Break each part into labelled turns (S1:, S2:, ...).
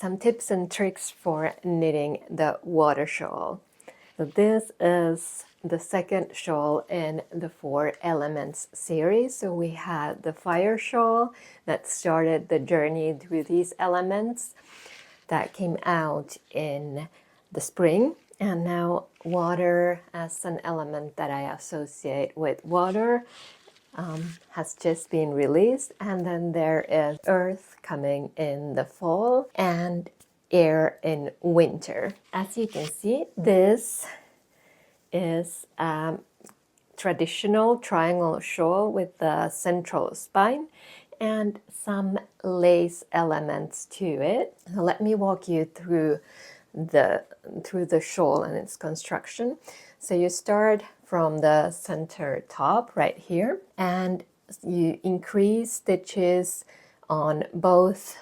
S1: some tips and tricks for knitting the water shawl. So this is the second shawl in the 4 Elements series. So we had the fire shawl that started the journey through these elements that came out in the spring, and now water as an element that I associate with water has just been released, and then there is earth coming in the fall and air in winter. As you can see, this is a traditional triangle shawl with the central spine and some lace elements to it. So let me walk you through the shawl and its construction. So you start from the center top right here, and you increase stitches on both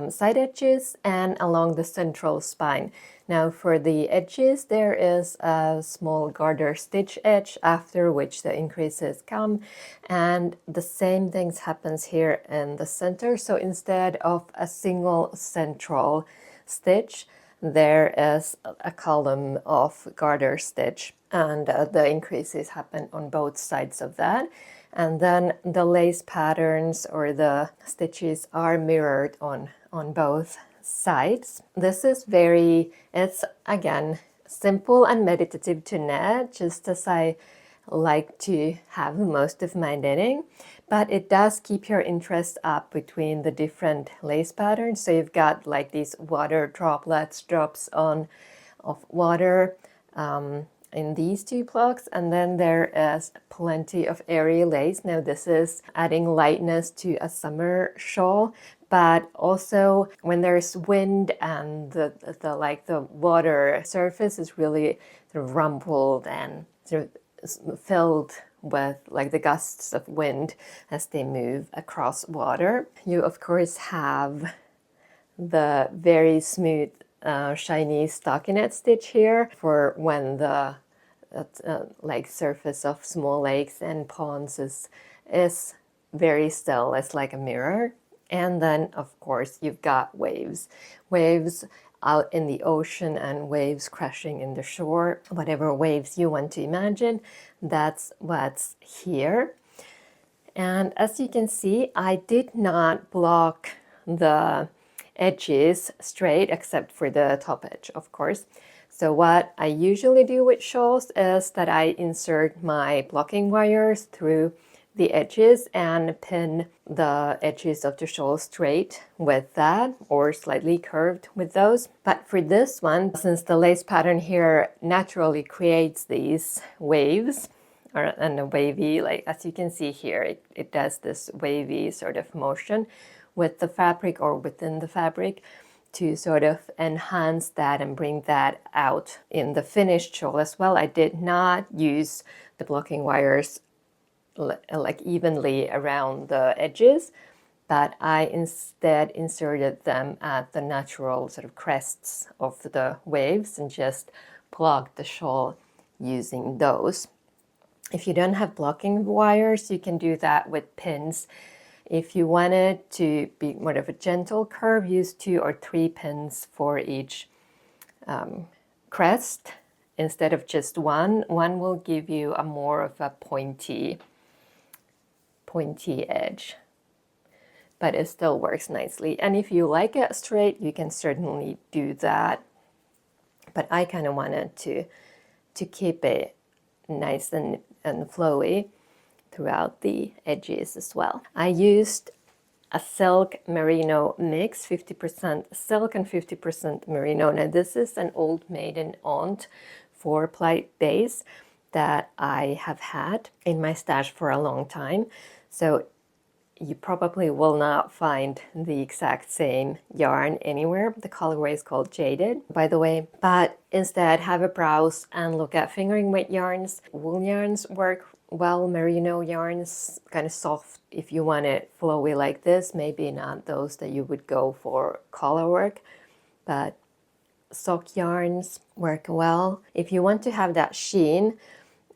S1: side edges and along the central spine. Now for the edges, there is a small garter stitch edge after which the increases come, and the same things happens here in the center. So instead of a single central stitch, there is a column of garter stitch, and the increases happen on both sides of that. And then the lace patterns or the stitches are mirrored on both sides. This is it's again simple and meditative to knit, just as I like to have most of my knitting, but it does keep your interest up between the different lace patterns. So you've got like these water droplets, drops of water in these 2 blocks, and then there is plenty of airy lace. Now this is adding lightness to a summer shawl, but also when there's wind and the water surface is really sort of rumpled and sort of filled with like the gusts of wind as they move across water. You of course have the very smooth shiny stockinette stitch here for when the like surface of small lakes and ponds is very still. It's like a mirror. And then of course you've got waves out in the ocean and waves crashing in the shore. Whatever waves you want to imagine, that's what's here. And as you can see, I did not block the edges straight except for the top edge, of course. So what I usually do with shawls is that I insert my blocking wires through the edges and pin the edges of the shawl straight with that, or slightly curved with those. But for this one, since the lace pattern here naturally creates these waves, and a wavy, like as you can see here, it does this wavy sort of motion with the fabric or within the fabric to sort of enhance that and bring that out in the finished shawl as well. I did not use the blocking wires like evenly around the edges, but I instead inserted them at the natural sort of crests of the waves and just blocked the shawl using those. If you don't have blocking wires, you can do that with pins. If you want it to be more of a gentle curve, use 2 or 3 pins for each crest instead of just one. One will give you a more of a pointy edge, but it still works nicely. And if you like it straight, you can certainly do that. But I kind of wanted to keep it nice and flowy throughout the edges as well. I used a silk merino mix, 50% silk and 50% merino. Now this is an old maiden aunt 4-ply base that I have had in my stash for a long time. So you probably will not find the exact same yarn anywhere. The colorway is called Jaded, by the way, but instead have a browse and look at fingering weight yarns. Wool yarns work well, merino yarns, kind of soft if you want it flowy like this, maybe not those that you would go for collar work, but sock yarns work well. If you want to have that sheen,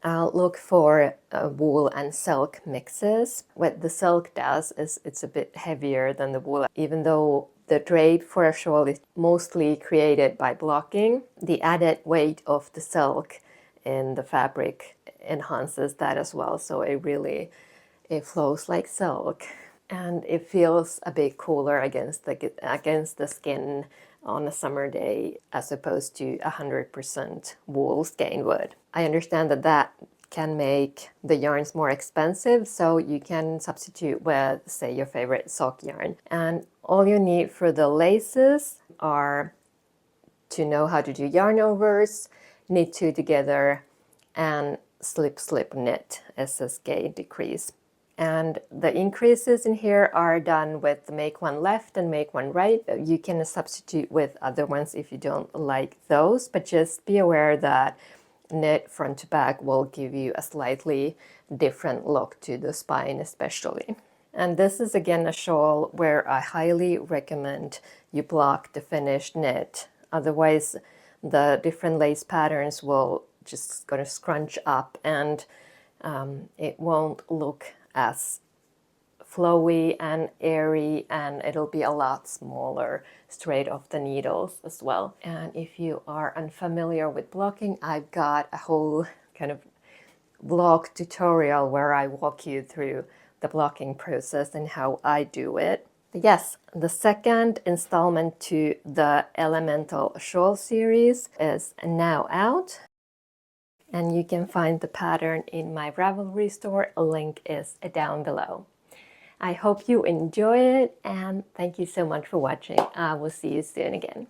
S1: look for wool and silk mixes. What the silk does is it's a bit heavier than the wool. Even though the drape for a shawl is mostly created by blocking. The added weight of the silk in the fabric enhances that as well, so it flows like silk. And it feels a bit cooler against the skin on a summer day as opposed to 100% wool skein wood. I understand that can make the yarns more expensive, so you can substitute with, say, your favorite sock yarn. And all you need for the laces are to know how to do yarn overs, knit two together, and slip slip knit SSK decrease. And the increases in here are done with the make one left and make one right. You can substitute with other ones if you don't like those, but just be aware that knit front to back will give you a slightly different look to the spine especially. And this is again a shawl where I highly recommend you block the finished knit. Otherwise the different lace patterns will just gonna scrunch up and it won't look as flowy and airy, and it'll be a lot smaller straight off the needles as well. And if you are unfamiliar with blocking, I've got a whole kind of vlog tutorial where I walk you through the blocking process and how I do it. Yes, the second installment to the Elemental Shawl series is now out. And you can find the pattern in my Ravelry store. A link is down below. I hope you enjoy it, and thank you so much for watching. I will see you soon again.